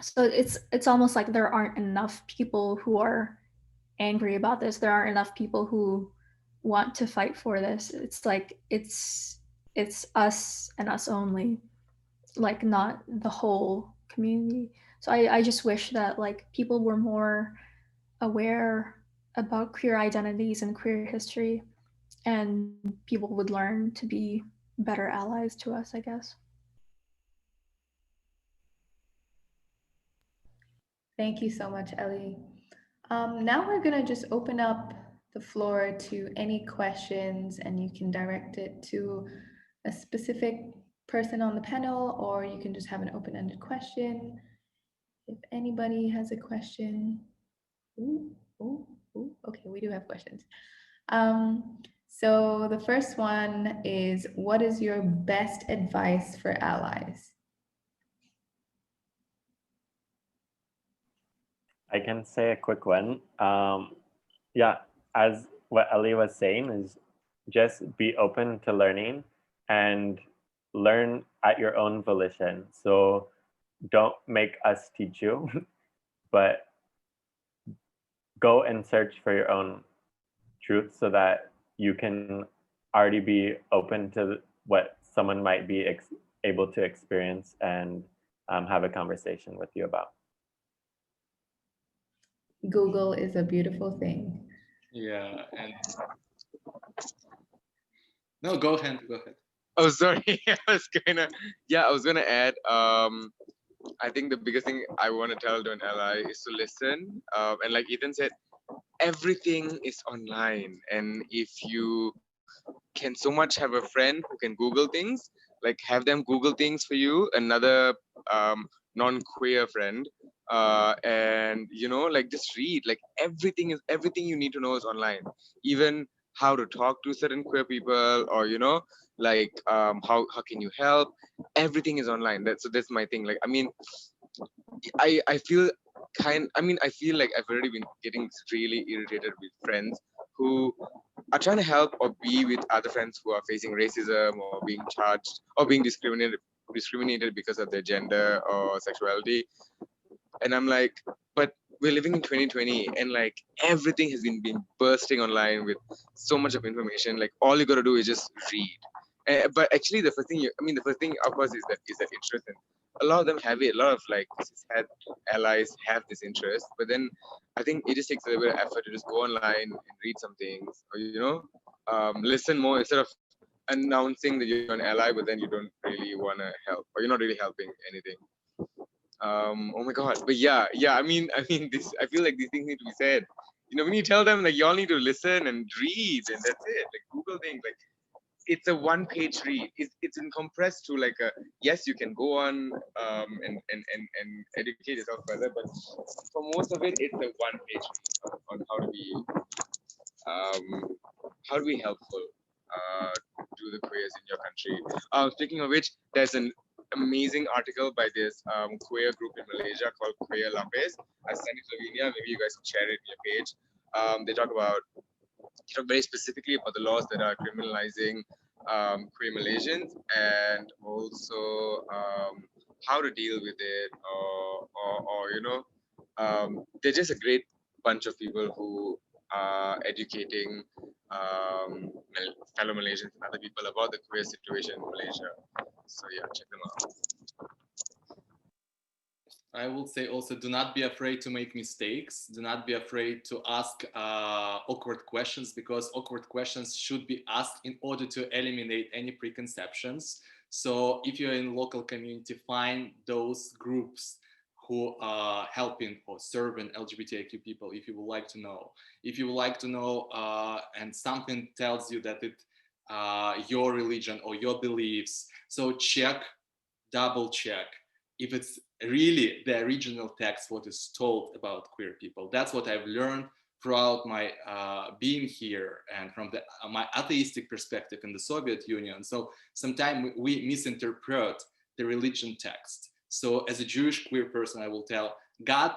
So it's almost like there aren't enough people who are angry about this. There aren't enough people who want to fight for this. It's like it's us and us only, like not the whole community. So I just wish that like people were more aware about queer identities and queer history, and people would learn to be better allies to us, I guess. Thank you so much, Ellie. Now we're gonna just open up the floor to any questions, and you can direct it to a specific person on the panel, or you can just have an open-ended question. If anybody has a question. Okay, we do have questions. So the first one is, what is your best advice for allies? I can say a quick one. Yeah, as what Ellie was saying, is just be open to learning and learn at your own volition. So don't make us teach you, but go and search for your own truth so that you can already be open to what someone might be able to experience and have a conversation with you about. Google is a beautiful thing. Yeah, and no, go ahead. Oh, sorry. I was gonna add. I think the biggest thing I want to tell to an ally is to listen. And like Ethan said, everything is online, and if you can so much have a friend who can Google things, like have them Google things for you, another non-queer friend, and like just read. Like everything you need to know is online. Even how to talk to certain queer people, or like how can you help? Everything is online. That's my thing. Like, I mean, I feel I feel like I've already been getting really irritated with friends who are trying to help or be with other friends who are facing racism or being charged or being discriminated because of their gender or sexuality. And I'm like, but we're living in 2020, and like everything has been bursting online with so much of information. Like all you gotta do is just read. But actually, the first thing, of course, is that interest, and a lot of them have it. A lot of like cishet allies have this interest, but then I think it just takes a little bit of effort to just go online and read some things, or listen more instead of announcing that you're an ally, but then you don't really want to help, or you're not really helping anything. Oh my god, but yeah, I mean this, I feel like these things need to be said. When you tell them like y'all need to listen and read, and that's it. Like Google things, like it's a one-page read. It's in compressed to like a, yes, you can go on and educate yourself further, but for most of it, it's a one-page read on how to be helpful to the queers in your country. Speaking of which, there's an amazing article by this queer group in Malaysia called Queer Lapis. I sent it to Lavinia. Maybe you guys can share it in your page. They talk very specifically about the laws that are criminalizing queer Malaysians, and also how to deal with it, or they're just a great bunch of people who are educating fellow Malaysians and other people about the queer situation in Malaysia. So yeah, check them out. I would say also, do not be afraid to make mistakes. Do not be afraid to ask awkward questions, because awkward questions should be asked in order to eliminate any preconceptions. So if you're in local community, find those groups who are helping or serving LGBTIQ people, if you would like to know. If you would like to know and something tells you that your religion or your beliefs, so check, double check if it's really the original text, what is told about queer people. That's what I've learned throughout my being here, and from my atheistic perspective in the Soviet Union. So sometimes we misinterpret the religion text. So as a Jewish queer person, I will tell, God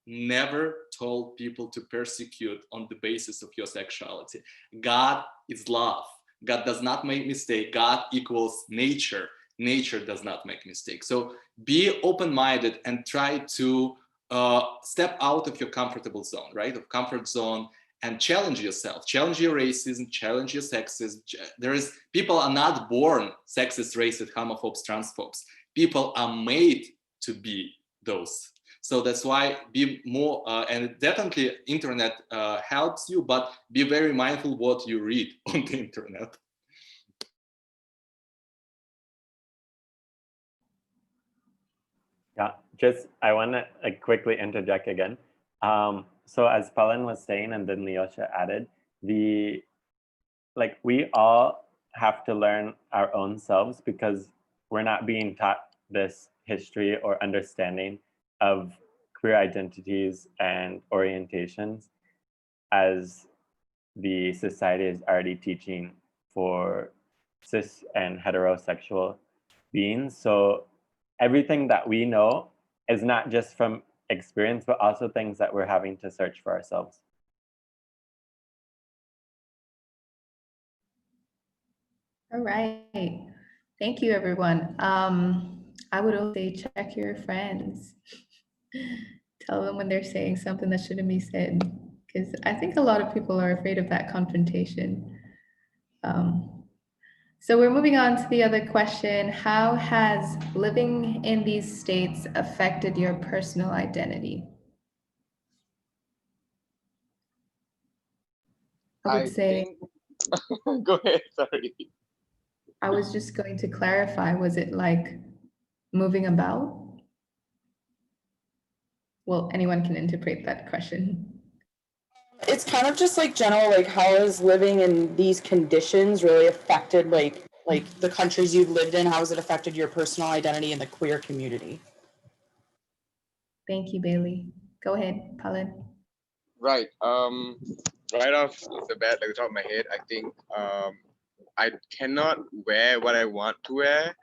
never told people to persecute on the basis of your sexuality. God is love. God does not make mistake. God equals nature. Nature does not make mistakes. So be open-minded and try to step out of your comfortable zone, right? Of comfort zone, and challenge yourself, challenge your racism, challenge your sexism. People are not born sexist, racist, homophobes, transphobes. People are made to be those. So that's why be more, and definitely internet helps you, but be very mindful what you read on the internet. Yeah, I want to quickly interject again. So as Palan was saying, and then Leosha added, we all have to learn our own selves, because we're not being taught this history or understanding of queer identities and orientations as the society is already teaching for cis and heterosexual beings. So everything that we know is not just from experience, but also things that we're having to search for ourselves. All right. Thank you, everyone. I would also say check your friends. Tell them when they're saying something that shouldn't be said, because I think a lot of people are afraid of that confrontation. So we're moving on to the other question. How has living in these states affected your personal identity? I would say, Go ahead, sorry. I was just going to clarify, was it like moving about? Well, anyone can interpret that question. It's kind of just like general, like how has living in these conditions really affected like the countries you've lived in? How has it affected your personal identity in the queer community? Thank you, Bailey. Go ahead, Palin. Right. Right off the bat, like the top of my head, I think I cannot wear what I want to wear.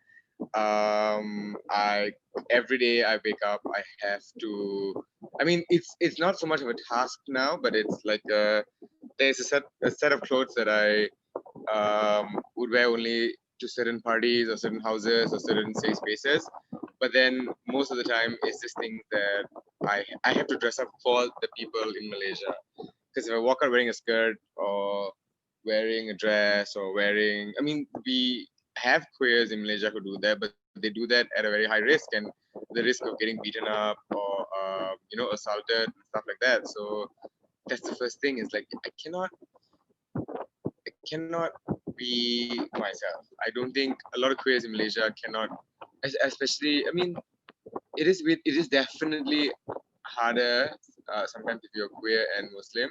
I every day I wake up, I have to. I mean, it's not so much of a task now, but it's like there's a set of clothes that I would wear only to certain parties or certain houses or certain safe spaces. But then most of the time, it's this thing that I have to dress up for the people in Malaysia. Because if I walk out wearing a skirt or wearing a dress or wearing, I mean, we have queers in Malaysia who do that, but they do that at a very high risk, and the risk of getting beaten up or assaulted and stuff like that. So that's the first thing. Is like I cannot be myself. I don't think a lot of queers in Malaysia cannot, especially. I mean, it is definitely harder sometimes if you're queer and Muslim.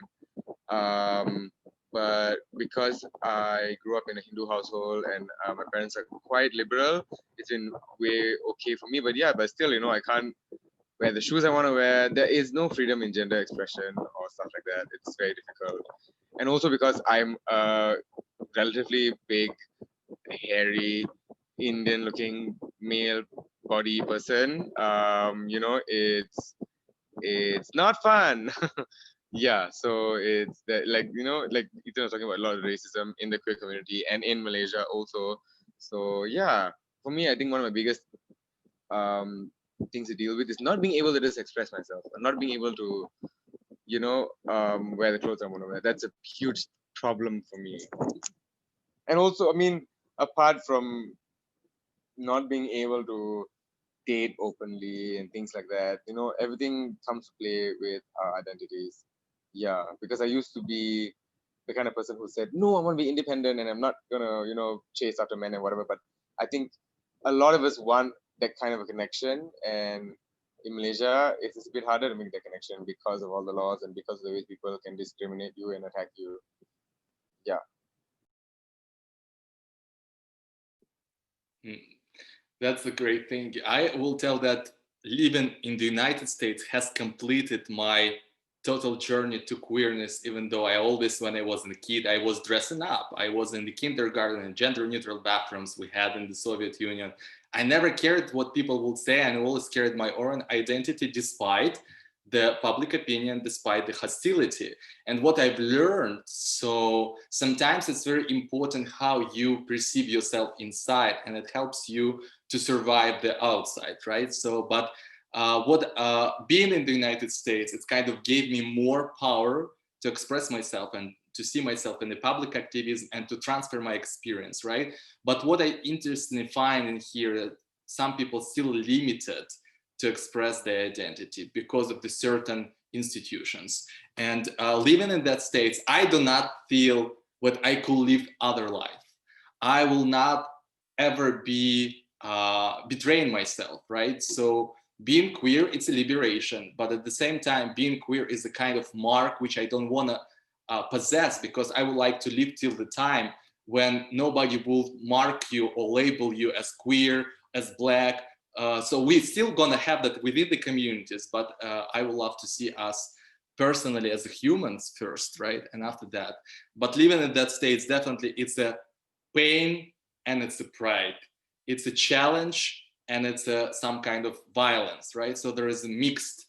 Um, but because I grew up in a Hindu household and my parents are quite liberal, it's been way okay for me. But yeah, but still, I can't wear the shoes I want to wear. There is no freedom in gender expression or stuff like that. It's very difficult. And also because I'm a relatively big, hairy, Indian-looking male body person, it's not fun. Yeah, so it's that, like Ethan was talking about a lot of racism in the queer community and in Malaysia also. So yeah, for me, I think one of my biggest things to deal with is not being able to just express myself, and not being able to wear the clothes I want to wear. That's a huge problem for me. And also, I mean, apart from not being able to date openly and things like that, everything comes to play with our identities. Yeah, because I used to be the kind of person who said, no, I want to be independent and I'm not gonna, chase after men and whatever. But I think a lot of us want that kind of a connection, and in Malaysia it's a bit harder to make that connection because of all the laws and because of the way people can discriminate you and attack you. Yeah. That's a great thing. I will tell that living in the United States has completed my total journey to queerness, even though I always, when I was a kid, I was dressing up. I was in the kindergarten and gender neutral bathrooms we had in the Soviet Union. I never cared what people would say, and I always carried my own identity despite the public opinion, despite the hostility. And what I've learned, so sometimes it's very important how you perceive yourself inside, and it helps you to survive the outside, right? So, but being in the United States, it kind of gave me more power to express myself and to see myself in the public activism and to transfer my experience, right? But what I interestingly find in here, that some people still limited to express their identity because of the certain institutions. And living in that state, I do not feel what I could live other life. I will not ever be betraying myself, right? So being queer, it's a liberation, but at the same time, being queer is a kind of mark which I don't want to possess, because I would like to live till the time when nobody will mark you or label you as queer, as black. So we're still gonna have that within the communities, but I would love to see us personally as humans first, right? And after that, but living in that state, definitely it's a pain and it's a pride. It's a challenge and it's some kind of violence, right? So there is a mixed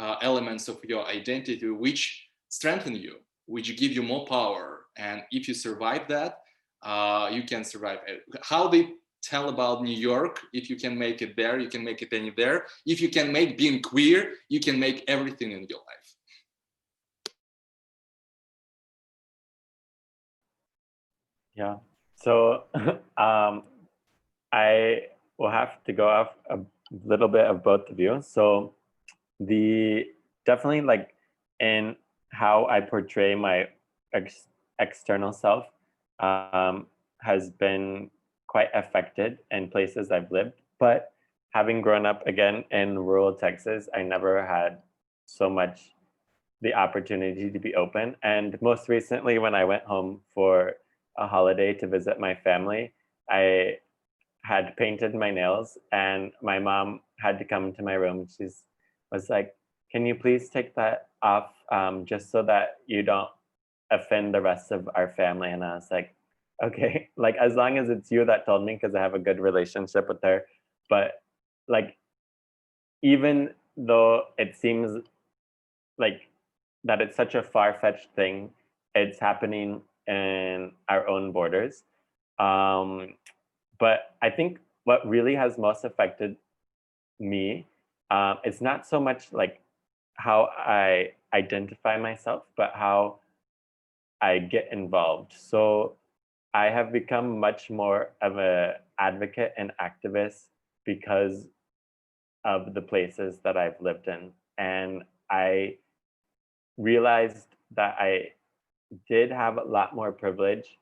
elements of your identity which strengthen you, which give you more power. And if you survive that, you can survive. How they tell about New York, if you can make it there, you can make it anywhere. If you can make being queer, you can make everything in your life. Yeah. So I will have to go off a little bit of both of you. So definitely like in how I portray my external self has been quite affected in places I've lived. But having grown up again in rural Texas, I never had so much the opportunity to be open. And most recently, when I went home for a holiday to visit my family, I had painted my nails and my mom had to come to my room. She was like, can you please take that off just so that you don't offend the rest of our family? And I was like, okay, like as long as it's you that told me, because I have a good relationship with her. But like, even though it seems like that it's such a far-fetched thing, it's happening in our own borders. But I think what really has most affected me, it's not so much like how I identify myself, but how I get involved. So I have become much more of an advocate and activist because of the places that I've lived in. And I realized that I did have a lot more privilege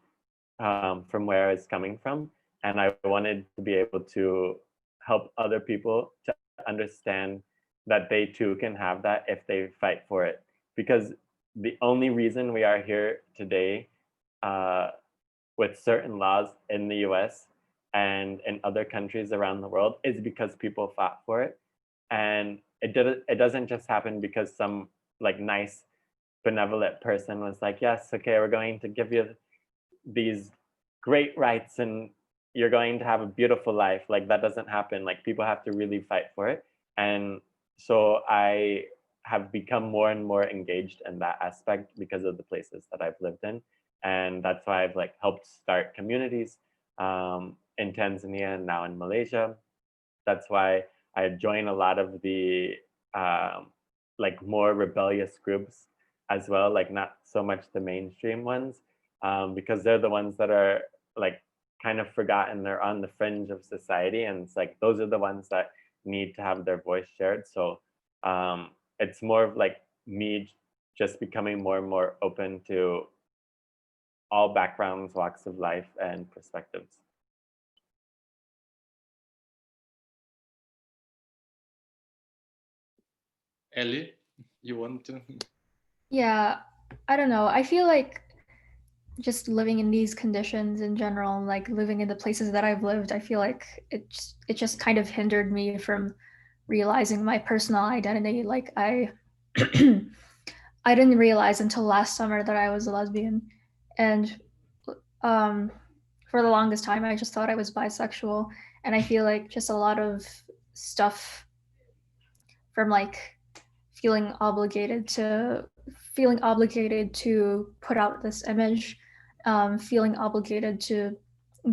from where I was coming from. And I wanted to be able to help other people to understand that they too can have that if they fight for it. Because the only reason we are here today with certain laws in the US and in other countries around the world is because people fought for it. And it doesn't just happen because some like nice benevolent person was like, yes, okay, we're going to give you these great rights and you're going to have a beautiful life. Like that doesn't happen. Like people have to really fight for it. And so I have become more and more engaged in that aspect because of the places that I've lived in. And that's why I've like helped start communities in Tanzania and now in Malaysia. That's why I join a lot of the like more rebellious groups as well, like not so much the mainstream ones, because they're the ones that are like kind of forgotten. They're on the fringe of society, and it's like those are the ones that need to have their voice shared. So it's more of like me just becoming more and more open to all backgrounds, walks of life, and perspectives. Ellie, you want to? Yeah, I don't know. I feel like just living in these conditions in general, like living in the places that I've lived, I feel like it just kind of hindered me from realizing my personal identity. Like I I didn't realize until last summer that I was a lesbian, and for the longest time I just thought I was bisexual. And I feel like just a lot of stuff from like feeling obligated to put out this image, feeling obligated to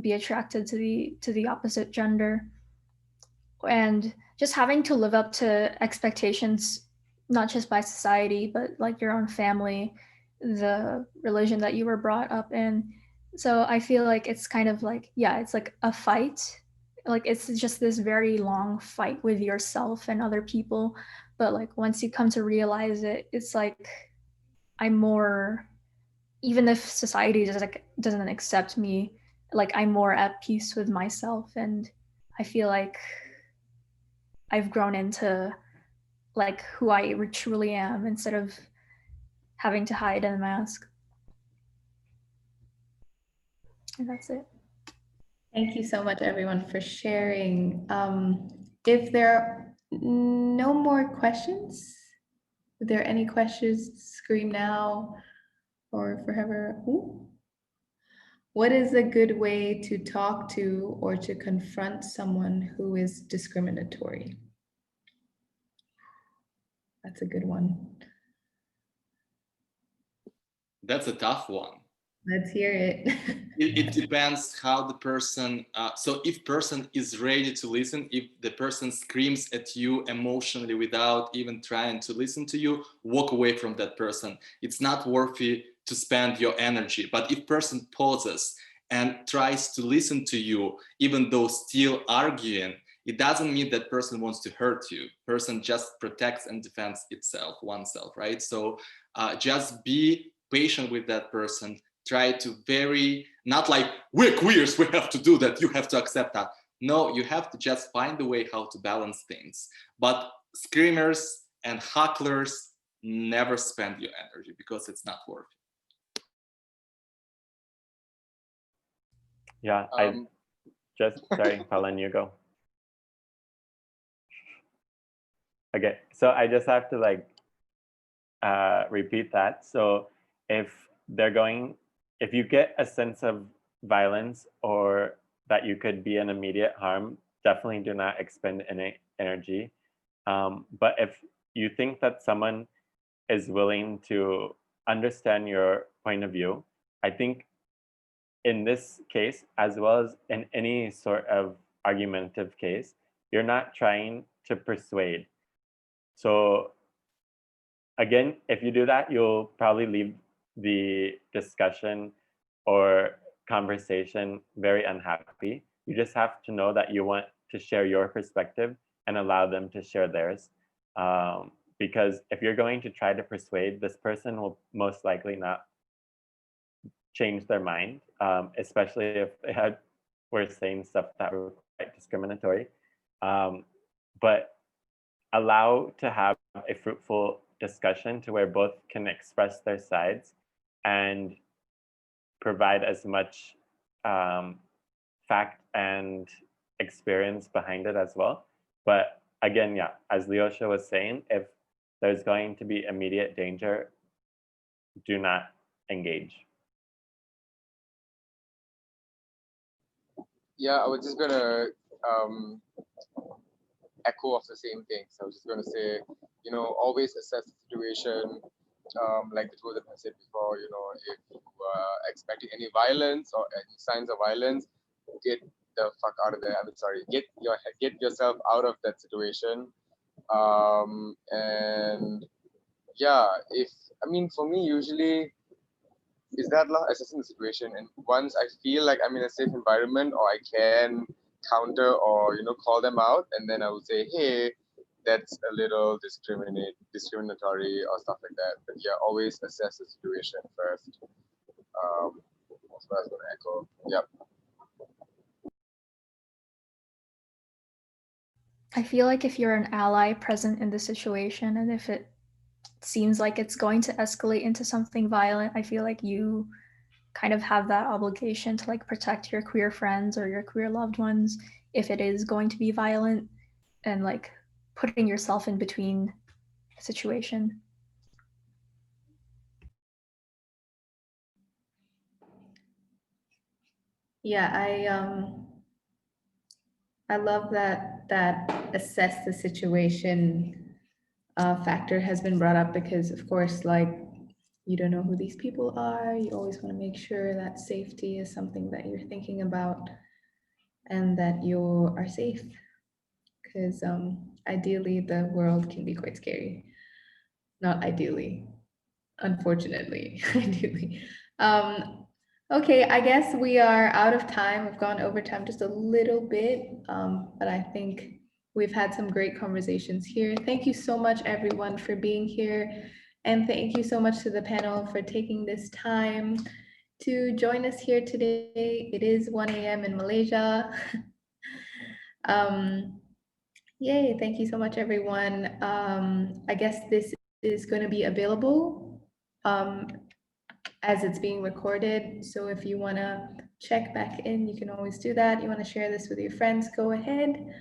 be attracted to the opposite gender, and just having to live up to expectations, not just by society, but like your own family, the religion that you were brought up in. So I feel like it's kind of like, yeah, it's like a fight. Like it's just this very long fight with yourself and other people. But like once you come to realize it, it's like I'm more, even if society doesn't accept me, like I'm more at peace with myself. And I feel like I've grown into like who I truly am instead of having to hide in a mask. And that's it. Thank you so much, everyone, for sharing. If there are no more questions, if there are any questions, scream now or forever. Ooh. What is a good way to talk to or to confront someone who is discriminatory? That's a good one. That's a tough one. Let's hear it. It depends how the person, so if person is ready to listen, if the person screams at you emotionally without even trying to listen to you, walk away from that person. It's not worthy to spend your energy. But if person pauses and tries to listen to you, even though still arguing, it doesn't mean that person wants to hurt you. Person just protects and defends oneself, right? So just be patient with that person. Try to not like, we're queers, we have to do that, you have to accept that. No, you have to just find a way how to balance things. But screamers and hecklers, never spend your energy because it's not worth it. Yeah, sorry, Palan, you go. Okay, so I just have to like repeat that. So if you get a sense of violence or that you could be an immediate harm, definitely do not expend any energy. But if you think that someone is willing to understand your point of view, I think in this case, as well as in any sort of argumentative case, you're not trying to persuade. So again, if you do that, you'll probably leave the discussion or conversation very unhappy. You just have to know that you want to share your perspective and allow them to share theirs. Because if you're going to try to persuade, this person will most likely not change their mind, especially if they were saying stuff that were quite discriminatory. But allow to have a fruitful discussion to where both can express their sides and provide as much fact and experience behind it as well. But again, yeah, as Leosha was saying, if there's going to be immediate danger, do not engage. Yeah, I was just gonna echo of the same things. I was just gonna say, always assess the situation. Like the two that I said before, if you are expecting any violence or any signs of violence, get the fuck out of there. I'm sorry, get yourself out of that situation. And yeah, for me, usually is that assessing the situation, and once I feel like I'm in a safe environment or I can counter or call them out, and then I would say, hey, that's a little discriminatory or stuff like that. But yeah, always assess the situation first. That's what I was going to echo. Yep. I feel like if you're an ally present in the situation, and if it seems like it's going to escalate into something violent, I feel like you kind of have that obligation to like protect your queer friends or your queer loved ones if it is going to be violent, and like putting yourself in between the situation. Yeah, I love that assess the situation factor has been brought up, because of course, like, you don't know who these people are. You always want to make sure that safety is something that you're thinking about and that you are safe, because ideally the world can be quite scary. Not ideally, unfortunately. Ideally. Okay, I guess we are out of time. We've gone over time just a little bit, but I think we've had some great conversations here. Thank you so much, everyone, for being here. And thank you so much to the panel for taking this time to join us here today. It is 1 a.m. in Malaysia. Yay, thank you so much, everyone. I guess this is going to be available as it's being recorded. So if you want to check back in, you can always do that. You want to share this with your friends, go ahead.